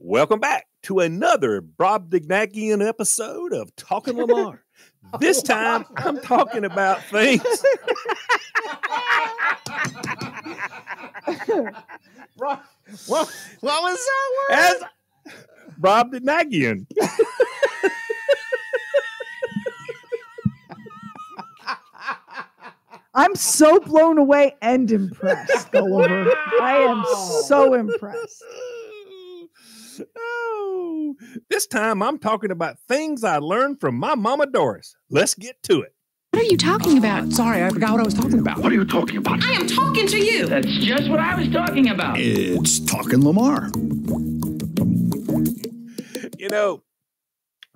Welcome back to another Brobdingnagian episode of Talking Lamar. This time, I'm talking about things. What was that word? As Brobdingnagian. I'm so blown away and impressed, Gulliver. I am so impressed. Oh, this time I'm talking about things I learned from my mama Doris. Let's get to it. What are you talking about? Sorry, I forgot what I was talking about. What are you talking about? I am talking to you. That's just what I was talking about. It's Talking Lamar. You know,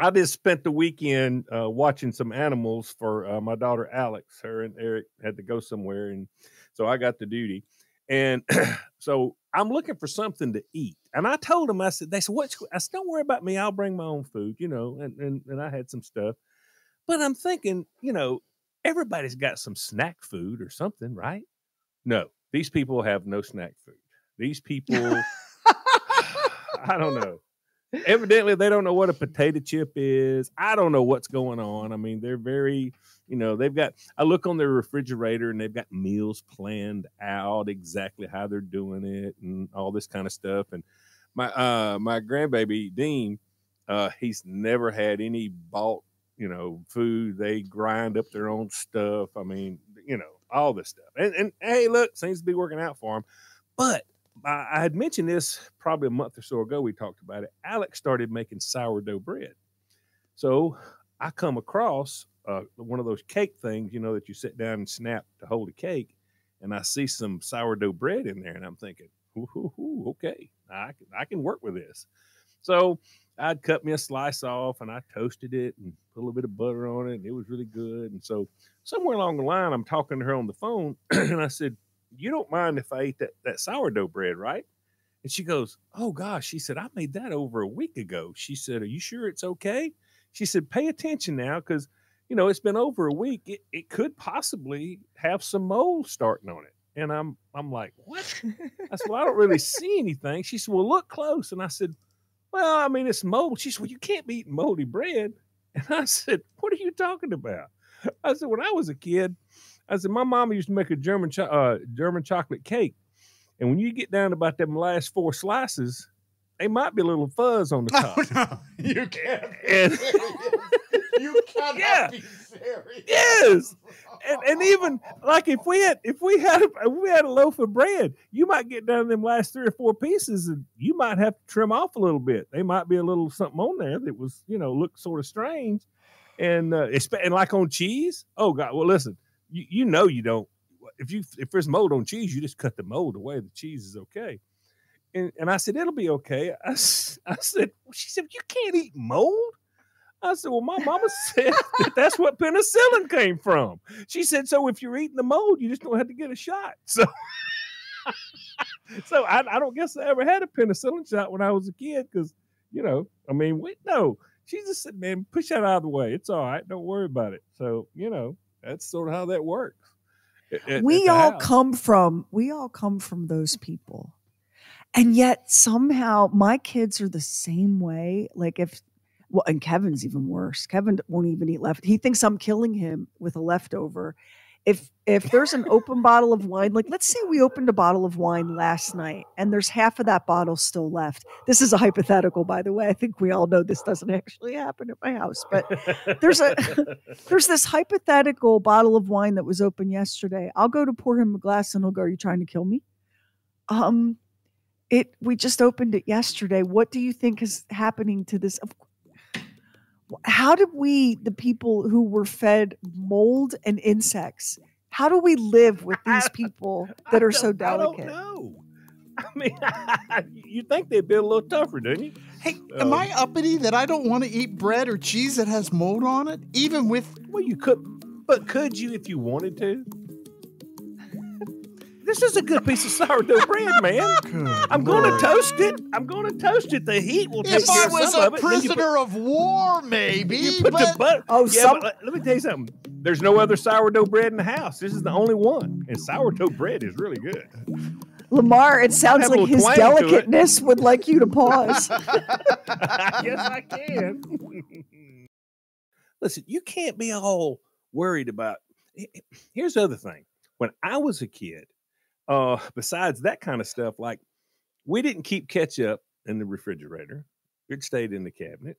I just spent the weekend watching some animals for my daughter Alex. Her and Eric had to go somewhere, and so I got the duty. And so I'm looking for something to eat. And I told them, they said, I said, don't worry about me. I'll bring my own food, and I had some stuff. But I'm thinking, everybody's got some snack food or something, right? No, these people have no snack food. These people, I don't know. Evidently, they don't know what a potato chip is. I don't know what's going on. I mean, they're very, I look on their refrigerator and they've got meals planned out exactly how they're doing it and all this kind of stuff. And my grandbaby, Dean, he's never had any bought, food. They grind up their own stuff. I mean, all this stuff. And hey, look, seems to be working out for them. But I had mentioned this probably a month or so ago. We talked about it. Alex started making sourdough bread. So I come across one of those cake things, that you sit down and snap to hold a cake. And I see some sourdough bread in there. And I'm thinking, okay, I can work with this. So I'd cut me a slice off and I toasted it and put a little bit of butter on it. And it was really good. And so somewhere along the line, I'm talking to her on the phone and I said, you don't mind if I eat that sourdough bread, right? And she goes, oh gosh, she said, I made that over a week ago. She said, are you sure it's okay? She said, pay attention now because, it's been over a week. It could possibly have some mold starting on it. And I'm like, what? I said, well, I don't really see anything. She said, well, look close. And I said, well, I mean, it's mold. She said, well, you can't be eating moldy bread. And I said, what are you talking about? I said, when I was a kid, my mama used to make a German chocolate cake. And when you get down to about them last 4 slices, they might be a little fuzz on the top. No, you can't. You cannot be serious. Yes. And even like if we had a loaf of bread, you might get down to them last 3 or 4 pieces and you might have to trim off a little bit. They might be a little something on there that was, looked sort of strange. And like on cheese. Oh God. Well, listen. You don't. If there's mold on cheese, you just cut the mold away. The cheese is okay. And I said, it'll be okay. I said, she said, you can't eat mold. I said, well, my mama said that's what penicillin came from. She said, so if you're eating the mold, you just don't have to get a shot. So I don't guess I ever had a penicillin shot when I was a kid because, no. She just said, man, push that out of the way. It's all right. Don't worry about it. So, that's sort of how that works. We all come from those people. And yet somehow my kids are the same way. Like and Kevin's even worse. Kevin won't even eat left. He thinks I'm killing him with a leftover. If there's an open bottle of wine, like let's say we opened a bottle of wine last night and there's half of that bottle still left. This is a hypothetical, by the way. I think we all know this doesn't actually happen at my house, but there's this hypothetical bottle of wine that was open yesterday. I'll go to pour him a glass and he'll go, are you trying to kill me? We just opened it yesterday. What do you think is happening to this? How did the people who were fed mold and insects, how do we live with these people that are so delicate? I don't know. I mean, you think they'd be a little tougher, don't you? Hey, am I uppity that I don't want to eat bread or cheese that has mold on it? Even with... Well, you could, but could you if you wanted to? This is a good piece of sourdough bread, man. I'm going to toast it. The heat will take care of some of it. If I was a prisoner of war, maybe. You put the butter. But let me tell you something. There's no other sourdough bread in the house. This is the only one. And sourdough bread is really good. Lamar, it sounds Have a like little his twang to it. delicateness would like you to pause. Yes, I can. Listen, you can't be all worried about. Here's the other thing. When I was a kid, besides that kind of stuff, like we didn't keep ketchup in the refrigerator; it stayed in the cabinet.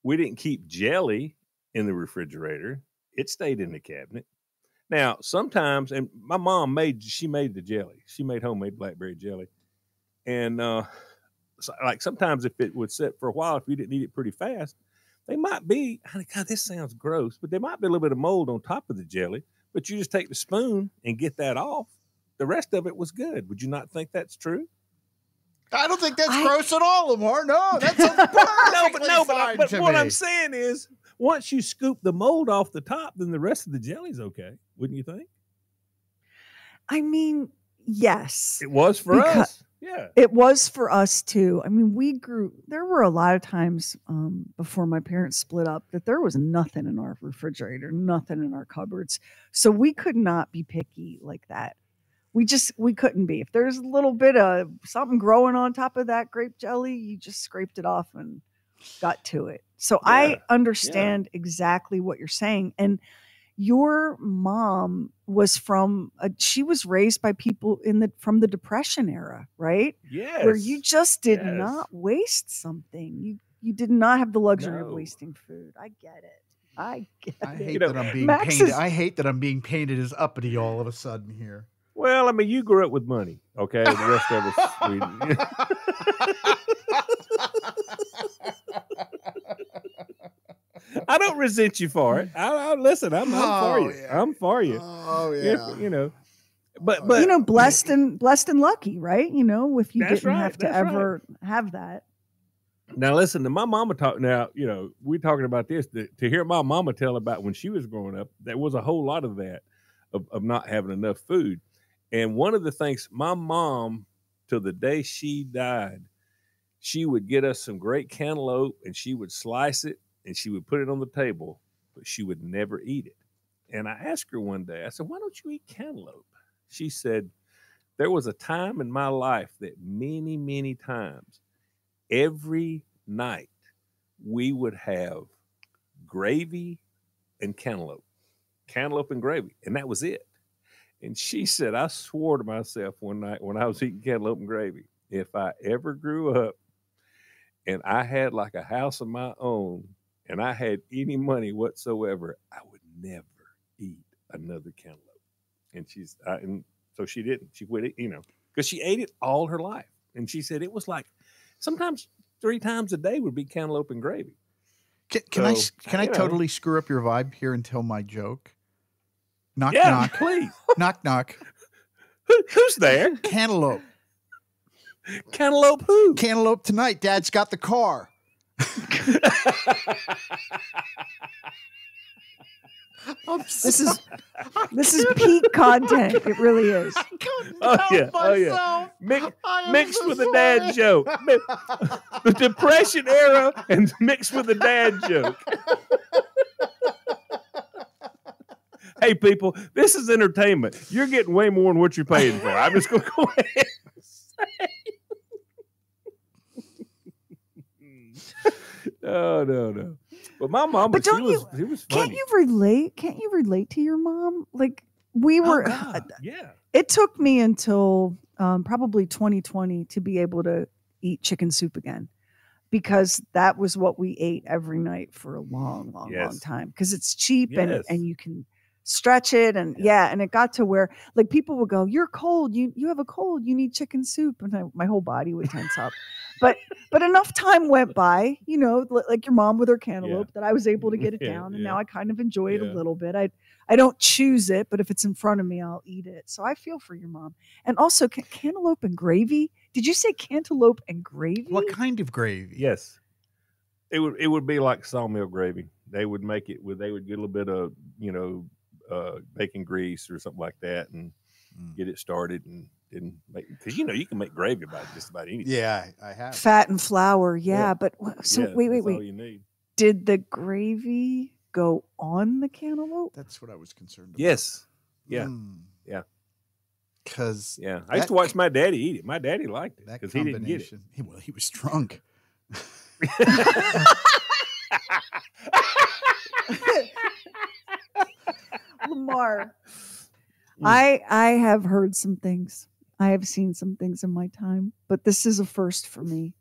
We didn't keep jelly in the refrigerator; it stayed in the cabinet. Now, sometimes, and my mom made the jelly. She made homemade blackberry jelly, and like sometimes if it would sit for a while, if you didn't eat it pretty fast, they might be. God, this sounds gross, but there might be a little bit of mold on top of the jelly. But you just take the spoon and get that off. The rest of it was good. Would you not think that's true? I don't think that's gross at all, Lamar. No, that's perfectly fine but to what me. I'm saying is, once you scoop the mold off the top, then the rest of the jelly's okay. Wouldn't you think? I mean, yes. It was for us. Yeah. It was for us too. I mean, there were a lot of times before my parents split up that there was nothing in our refrigerator, nothing in our cupboards. So we could not be picky like that. We couldn't be. If there's a little bit of something growing on top of that grape jelly, you just scraped it off and got to it. So I understand exactly what you're saying. And your mom was she was raised by people from the Depression era, right? Yes. Where you just did not waste something. You did not have the luxury of wasting food. I get it. I hate that I'm being painted. I hate that I'm being painted as uppity all of a sudden here. Well, I mean, you grew up with money, okay? The rest of us, I don't resent you for it. Listen, I'm for you. Yeah. I'm for you. Oh yeah. But blessed and lucky, right? If you didn't have to ever have that. Now listen to my mama talk. Now we're talking about this to hear my mama tell about when she was growing up. There was a whole lot of that of not having enough food. And one of the things my mom, till the day she died, she would get us some great cantaloupe and she would slice it and she would put it on the table, but she would never eat it. And I asked her one day, I said, why don't you eat cantaloupe? She said, there was a time in my life that many, many times, every night, we would have gravy and cantaloupe and gravy, and that was it. And she said, I swore to myself one night when I was eating cantaloupe and gravy, if I ever grew up and I had like a house of my own and I had any money whatsoever, I would never eat another cantaloupe. And and so she didn't. She quit it, because she ate it all her life. And she said it was like sometimes 3 times a day would be cantaloupe and gravy. Can I totally screw up your vibe here and tell my joke? Knock, yeah, knock. Please. Knock, knock. Who's there? Cantaloupe. Cantaloupe who? Cantaloupe tonight. Dad's got the car. This is peak content. It really is. Oh yeah. Mixed with a dad joke. The Depression era and mixed with a dad joke. Hey, people, this is entertainment. You're getting way more than what you're paying for. I'm just going to go ahead and say. No. But my mom, she was funny. Can't you relate to your mom? Like we were, yeah. It took me until probably 2020 to be able to eat chicken soup again, because that was what we ate every night for a long time. Because it's cheap and you can stretch it and and it got to where like people would go, you're cold, you have a cold, you need chicken soup, and my whole body would tense up. But enough time went by, like your mom with her cantaloupe, that I was able to get it down, and now I kind of enjoy it a little bit. I don't choose it, but if it's in front of me, I'll eat it. So I feel for your mom. And also cantaloupe and gravy. Did you say cantaloupe and gravy? What kind of gravy? Yes, it would be like sawmill gravy. They would make it they would get a little bit of bacon grease or something like that and get it started and make, because you can make gravy about just about anything. Yeah, I have fat and flour. But wait. All you need. Did the gravy go on the cantaloupe? That's what I was concerned about. Yes. Yeah. Yeah. Because I used to watch my daddy eat it. My daddy liked it because he didn't get it. Well, he was drunk. Lamar, I have heard some things. I have seen some things in my time, but this is a first for me.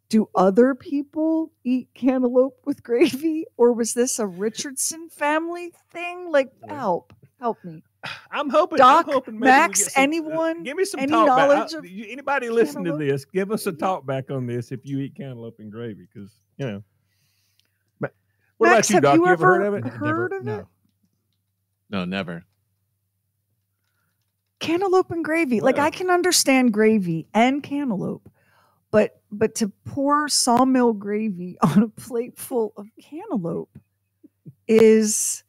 Do other people eat cantaloupe with gravy, or was this a Richardson family thing? Like, help me. I'm hoping. Doc, I'm hoping maybe Max, we get some, anyone? give me some any talk knowledge back. of Anybody listen to cantaloupe? this? Give us a talk back on this if you eat cantaloupe and gravy, because What Max, about you, have Doc? you You ever heard ever of it? heard of it? No, never. Cantaloupe and gravy. Like, I can understand gravy and cantaloupe, but to pour sawmill gravy on a plate full of cantaloupe is,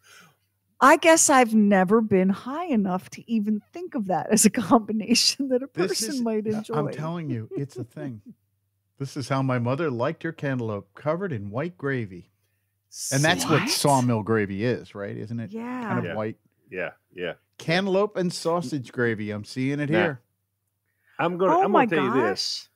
I guess I've never been high enough to even think of that as a combination that a person might enjoy. I'm telling you, it's a thing. This is how my mother liked her cantaloupe, covered in white gravy. And that's what sawmill gravy is, right? Isn't it? Yeah. Kind of white. Yeah. Cantaloupe and sausage gravy. I'm seeing it here. I'm gonna tell you this.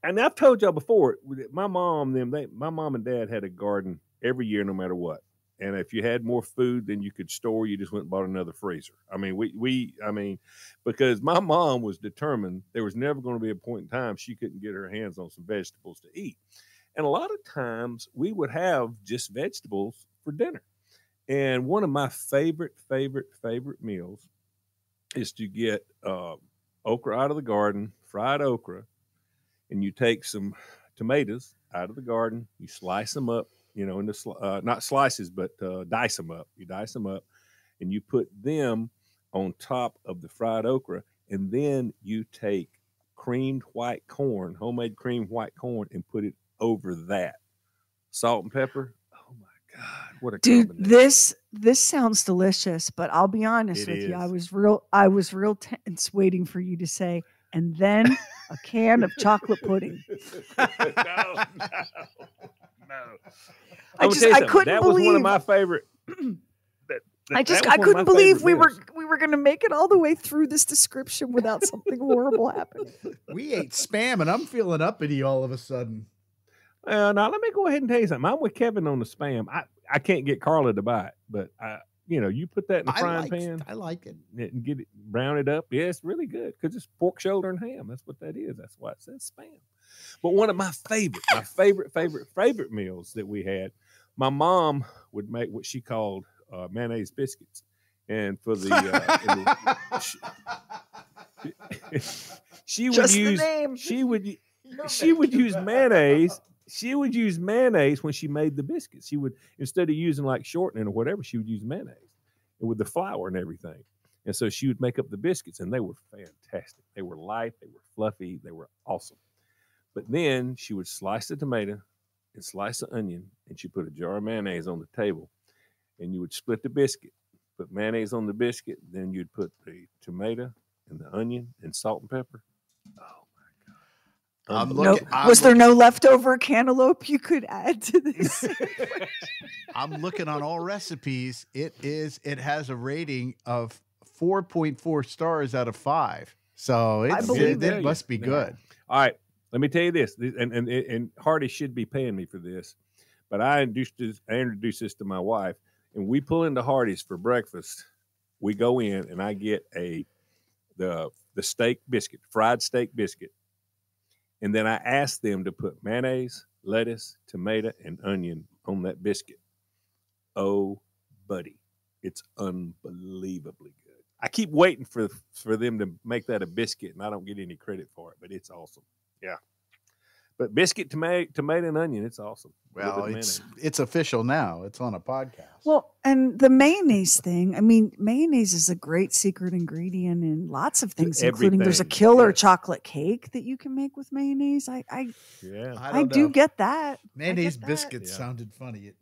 And I've told y'all before, my mom and dad had a garden every year, no matter what. And if you had more food than you could store, you just went and bought another freezer. I mean, because my mom was determined there was never going to be a point in time she couldn't get her hands on some vegetables to eat. And a lot of times we would have just vegetables for dinner. And one of my favorite meals is to get okra out of the garden, fried okra, and you take some tomatoes out of the garden, you slice them up, into not slices, but dice them up. You dice them up, and you put them on top of the fried okra, and then you take creamed white corn, homemade creamed white corn, and put it over that. Salt and pepper. Oh my God, what a combination. This sounds delicious, but I'll be honest with you. I was real tense waiting for you to say, and then a can of chocolate pudding. No. I couldn't that believe was one of my favorite. I couldn't believe we were going to make it all the way through this description without something horrible happening. We ate Spam, and I'm feeling uppity all of a sudden. Now let me go ahead and tell you something. I'm with Kevin on the Spam. I can't get Carla to buy it, but you put that in the frying pan. I like it. And get it, brown it up. Yeah, it's really good because it's pork shoulder and ham. That's what that is. That's why it says Spam. But one of my favorite meals that we had, my mom would make what she called mayonnaise biscuits, and for the she would use mayonnaise. She would use mayonnaise when she made the biscuits. She would, instead of using like shortening or whatever, she would use mayonnaise with the flour and everything. And so she would make up the biscuits, and they were fantastic. They were light, they were fluffy, they were awesome. But then she would slice the tomato and slice the onion, and she put a jar of mayonnaise on the table, and you would split the biscuit, put mayonnaise on the biscuit, then you'd put the tomato and the onion and salt and pepper. Oh my God. Was there no leftover cantaloupe you could add to this? I'm looking on all recipes. It has a rating of 4.4 stars out of 5. So it must be good. All right. Let me tell you this, and Hardy should be paying me for this, but I introduced this to my wife, and we pull into Hardy's for breakfast. We go in, and I get the steak biscuit, fried steak biscuit, and then I ask them to put mayonnaise, lettuce, tomato, and onion on that biscuit. Oh, buddy, it's unbelievably good. I keep waiting for them to make that a biscuit, and I don't get any credit for it, but it's awesome. Yeah. But biscuit, tomato, and onion, it's awesome. Well, it's official now. It's on a podcast. Well, and the mayonnaise thing, I mean, mayonnaise is a great secret ingredient in lots of things, including there's a killer chocolate cake that you can make with mayonnaise. I do get that. Mayonnaise biscuits sounded funny.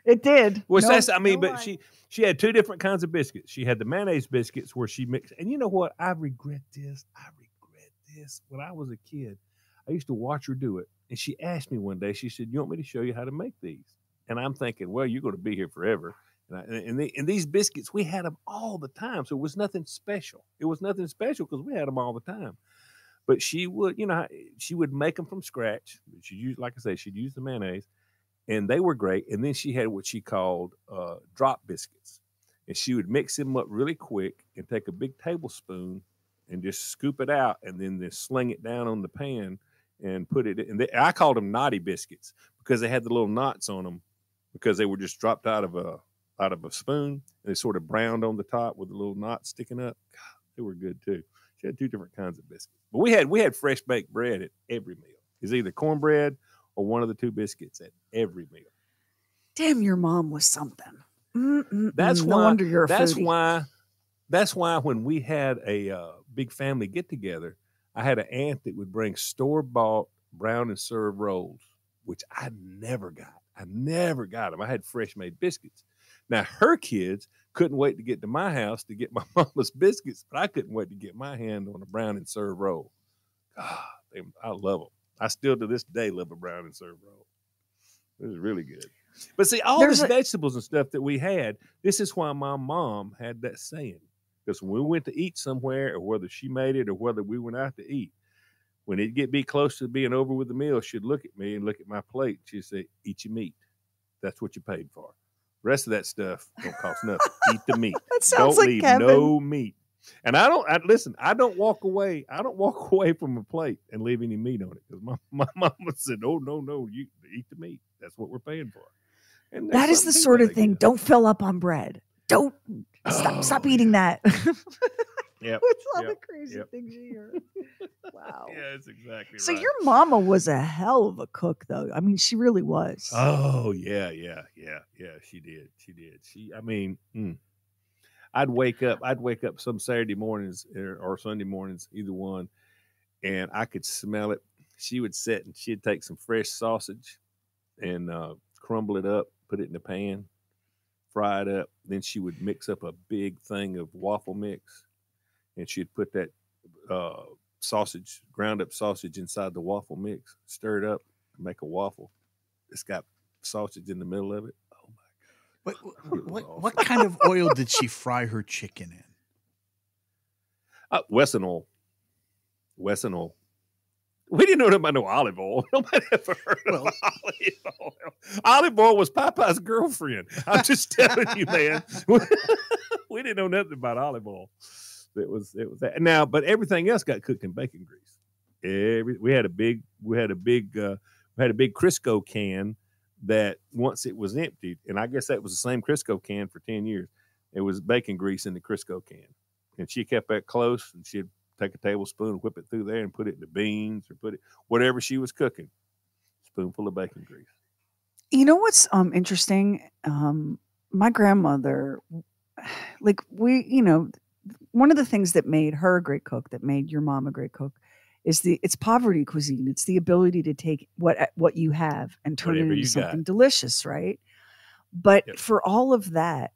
It did. Well, but she had two different kinds of biscuits. She had the mayonnaise biscuits where she mixed, and you know what? I regret this. When I was a kid, I used to watch her do it. And she asked me one day, she said, "You want me to show you how to make these?" And I'm thinking, well, you're going to be here forever. And these biscuits, we had them all the time. So it was nothing special. It was nothing special because we had them all the time. But she would, she would make them from scratch. She used, like I say, she'd use the mayonnaise, and they were great. And then she had what she called drop biscuits, and she would mix them up really quick and take a big tablespoon and just scoop it out, and then just sling it down on the pan and put it in. I called them naughty biscuits because they had the little knots on them because they were just dropped out of a spoon, and they sort of browned on the top with a little knot sticking up. God, they were good too. She had two different kinds of biscuits. But we had fresh baked bread at every meal. It's either cornbread or one of the two biscuits at every meal. Damn, your mom was something. That's no why, wonder you're a foodie. That's why when we had a big family get together, I had an aunt that would bring store-bought brown and served rolls, which I never got. I never got them. I had fresh made biscuits. Now, her kids couldn't wait to get to my house to get my mama's biscuits, but I couldn't wait to get my hand on a brown and served roll. God, I love them. I still to this day love a brown and served roll. It was really good. But see, all these vegetables and stuff that we had, this is why my mom had that saying. Because when we went to eat somewhere, or whether she made it or whether we went out to eat, when it'd be close to being over with the meal, she'd look at me and look at my plate. She'd say, "Eat your meat. That's what you paid for. Rest of that stuff don't cost nothing. Eat the meat. That sounds don't like leave Kevin. No meat." And I don't walk away. I don't walk away from a plate and leave any meat on it, because my mama said, "Oh, no, you eat the meat. That's what we're paying for." And that is the sort of thing. Don't fill up on bread. Don't stop eating that. Yeah, It's all the crazy things you hear. Wow. Yeah, that's exactly So right. your mama was a hell of a cook, though. I mean, she really was. Oh yeah. She did. I'd wake up some Saturday mornings or Sunday mornings, either one, and I could smell it. She would sit and she'd take some fresh sausage and crumble it up, put it in the pan, fry it up. Then she would mix up a big thing of waffle mix, and she'd put that ground up sausage inside the waffle mix, stir it up, make a waffle. It's got sausage in the middle of it. Oh my God. What kind of oil did she fry her chicken in? Wesson oil. We didn't know nothing about no olive oil. Nobody ever heard of olive oil. Olive oil was Popeye's girlfriend. I'm just telling you, man. We didn't know nothing about olive oil. It was that. Now, but everything else got cooked in bacon grease. We had a big Crisco can that once it was emptied, and I guess that was the same Crisco can for 10 years. It was bacon grease in the Crisco can, and she kept that close, and she'd take a tablespoon, whip it through there, and put it in the beans or put it whatever she was cooking. Spoonful of bacon grease. You know what's interesting? My grandmother, one of the things that made her a great cook, that made your mom a great cook, is it's poverty cuisine. It's the ability to take what you have and turn it into something delicious, right? But for all of that,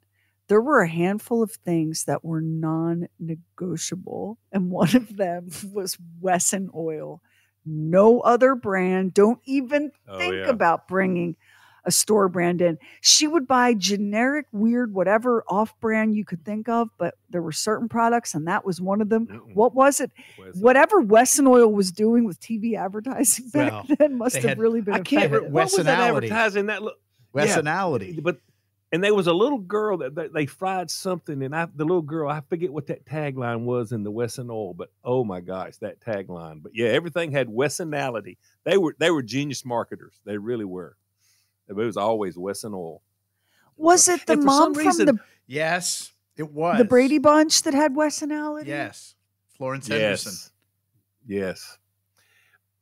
there were a handful of things that were non-negotiable, and one of them was Wesson oil. No other brand. Don't even think about bringing a store brand in. She would buy generic, weird, whatever off-brand you could think of, but there were certain products, and that was one of them. What was it? Whatever Wesson oil was doing with TV advertising back then must have really been effective. What was that advertising? Wessonality. And there was a little girl that they fried something, and the little girl, I forget what that tagline was in the Wesson oil, but oh my gosh, that tagline. But yeah, everything had Wessonality. They were genius marketers. They really were. It was always Wesson oil. Was it the mom from the? Yes, it was the Brady Bunch that had Wessonality. Yes, Florence Henderson. Yes.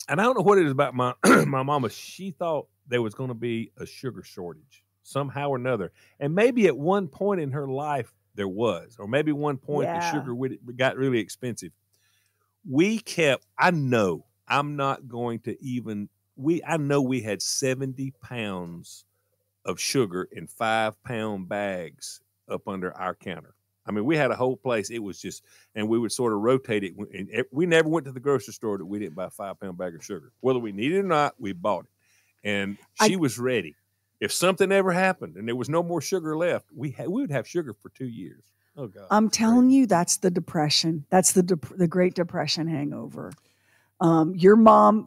And I don't know what it is about my my mama. She thought there was going to be a sugar shortage somehow or another, and maybe at one point in her life there was, or maybe one point the sugar got really expensive. I know I'm not going to even. I know we had 70 pounds of sugar in 5-pound bags up under our counter. I mean, we had a whole place. It was just, and we would sort of rotate it. And we never went to the grocery store that we didn't buy a 5-pound bag of sugar. Whether we needed it or not, we bought it. And she was ready. If something ever happened and there was no more sugar left, we would have sugar for 2 years. Oh God! I'm telling you, that's the depression. That's the Great Depression hangover. Your mom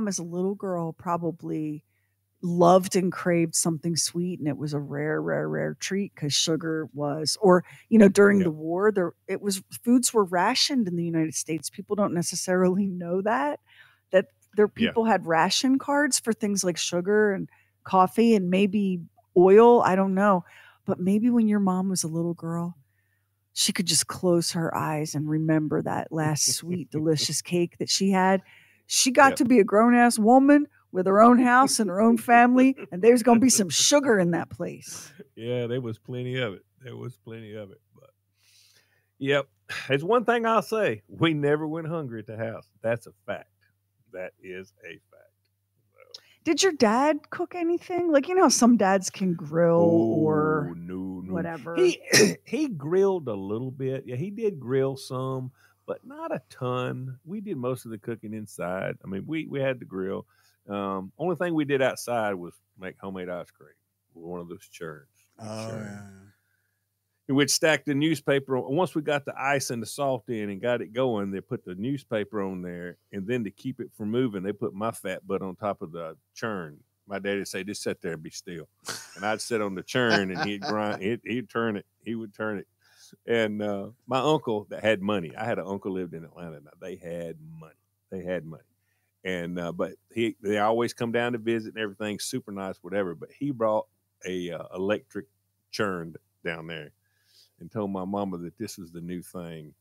as a little girl probably loved and craved something sweet, and it was a rare treat because sugar was, or during the war, foods were rationed in the United States. People don't necessarily know that there people had ration cards for things like sugar and coffee and maybe oil. I don't know, but maybe when your mom was a little girl, she could just close her eyes and remember that last sweet, delicious cake that she had. She got to be a grown-ass woman with her own house and her own family, and there's going to be some sugar in that place. Yeah, there was plenty of it. But, yep. There's one thing I'll say. We never went hungry at the house. That's a fact. That is a fact. Did your dad cook anything? Like, how some dads can grill or no. whatever. He grilled a little bit. Yeah, he did grill some, but not a ton. We did most of the cooking inside. I mean, we had the grill. Only thing we did outside was make homemade ice cream with one of those churns. We'd stack the newspaper. Once we got the ice and the salt in and got it going, they put the newspaper on there, and then to keep it from moving, they put my fat butt on top of the churn. My daddy would say, "Just sit there and be still," and I'd sit on the churn, and he'd grind. He'd turn it. He would turn it. And my uncle that had money. I had an uncle lived in Atlanta. Now they had money. And but they always come down to visit and everything, super nice, whatever. But he brought a electric churn down there and told my mama that this was the new thing.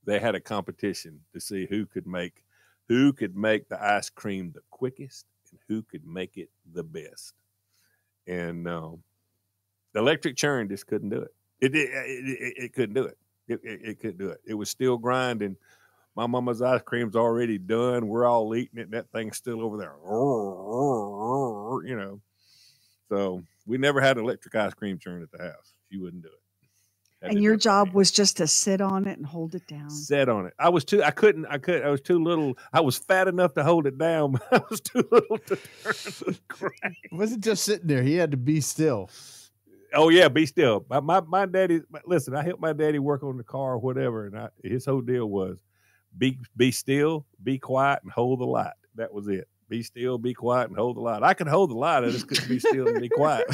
They had a competition to see who could make the ice cream the quickest and who could make it the best. And the electric churn just couldn't do it. It couldn't do it. It couldn't do it. It was still grinding. My mama's ice cream's already done. We're all eating it, and that thing's still over there. So we never had an electric ice cream churn at the house. She wouldn't do it. And your job was just to sit on it and hold it down. Sit on it. I was too little. I was fat enough to hold it down, but I was too little to turn the crank. It wasn't just sitting there. He had to be still. Oh yeah, be still. My daddy. Listen, I helped my daddy work on the car or whatever, and his whole deal was be still, be quiet, and hold the light. That was it. Be still, be quiet, and hold the light. I could hold the light. I just couldn't be still and be quiet.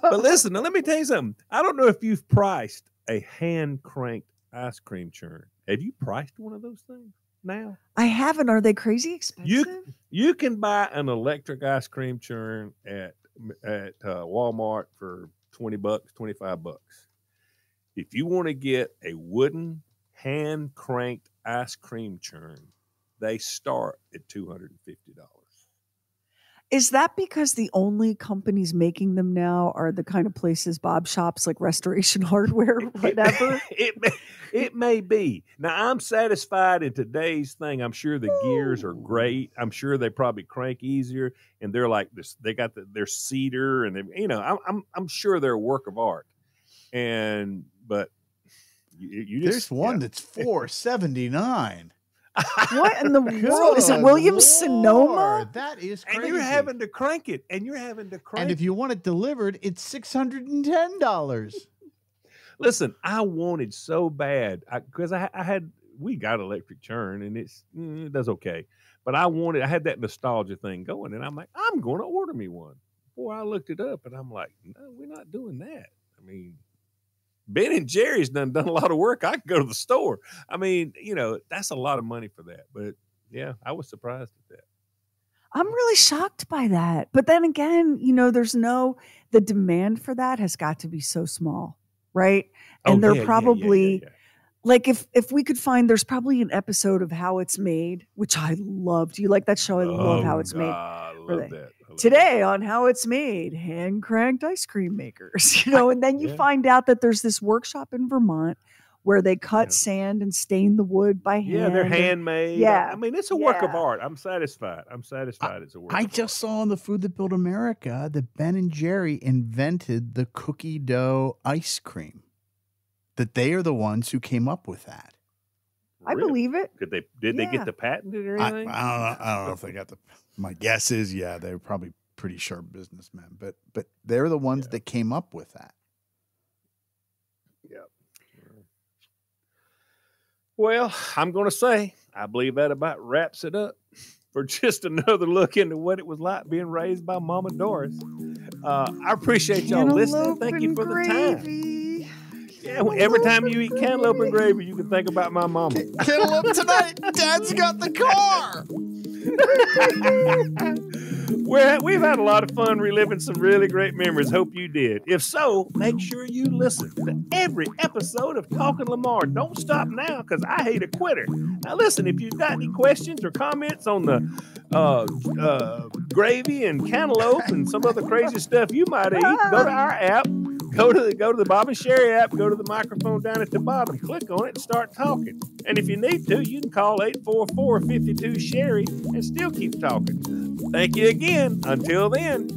But listen, now let me tell you something. I don't know if you've priced a hand cranked ice cream churn. Have you priced one of those things now? I haven't. Are they crazy expensive? You can buy an electric ice cream churn at Walmart for $20, $25. If you want to get a wooden hand cranked ice cream churn, they start at $250. Is that because the only companies making them now are the kind of places, Bob shops, like Restoration Hardware, whatever? It may be. Now, I'm satisfied in today's thing. I'm sure the gears are great. I'm sure they probably crank easier, and they're like this. They got their cedar, and I'm sure they're a work of art. But you there's one that's $4.79. What in the world? Is it Williams Sonoma? That is crazy. And you're having to crank it. And if you want it delivered, it's $610. Listen, I wanted so bad because we got electric churn and it does okay. But I had that nostalgia thing going, and I'm like, I'm going to order me one. Boy, I looked it up and I'm like, no, we're not doing that. I mean, Ben and Jerry's done a lot of work. I could go to the store. I mean, that's a lot of money for that. But yeah, I was surprised at that. I'm really shocked by that. But then again, the demand for that has got to be so small, right? And they're probably like, if we could find, there's probably an episode of How It's Made, which I love. Do you like that show? I love How It's Made. I love that. Today on How It's Made, hand cranked ice cream makers, and then you find out that there's this workshop in Vermont where they cut sand and stain the wood by hand. Yeah, they're handmade. Yeah. I mean, it's a work of art. I'm satisfied. It's a work of art. I just saw on the Food That Built America that Ben and Jerry invented the cookie dough ice cream, that they are the ones who came up with that. I believe it. Did they get the patent or anything? I don't know if they got the. My guess is, yeah, they were probably pretty sharp businessmen, but they're the ones that came up with that. Yeah. Well, I'm going to say, I believe that about wraps it up for just another look into what it was like being raised by Mama Doris. I appreciate y'all listening. Thank you for the time. Yeah, every time you eat cantaloupe and gravy, you can think about my mama. Cantaloupe tonight. Dad's got the car. We've had a lot of fun reliving some really great memories. Hope you did. If so, make sure you listen to every episode of Talking Lamar. Don't stop now, because I hate a quitter. Now listen, if you've got any questions or comments on the gravy and cantaloupe and some other crazy stuff you might eat, go to our app. Go to the Bob and Sheri app, go to the microphone down at the bottom, click on it, and start talking. And if you need to, you can call 844-52-SHERI and still keep talking. Thank you again. Until then.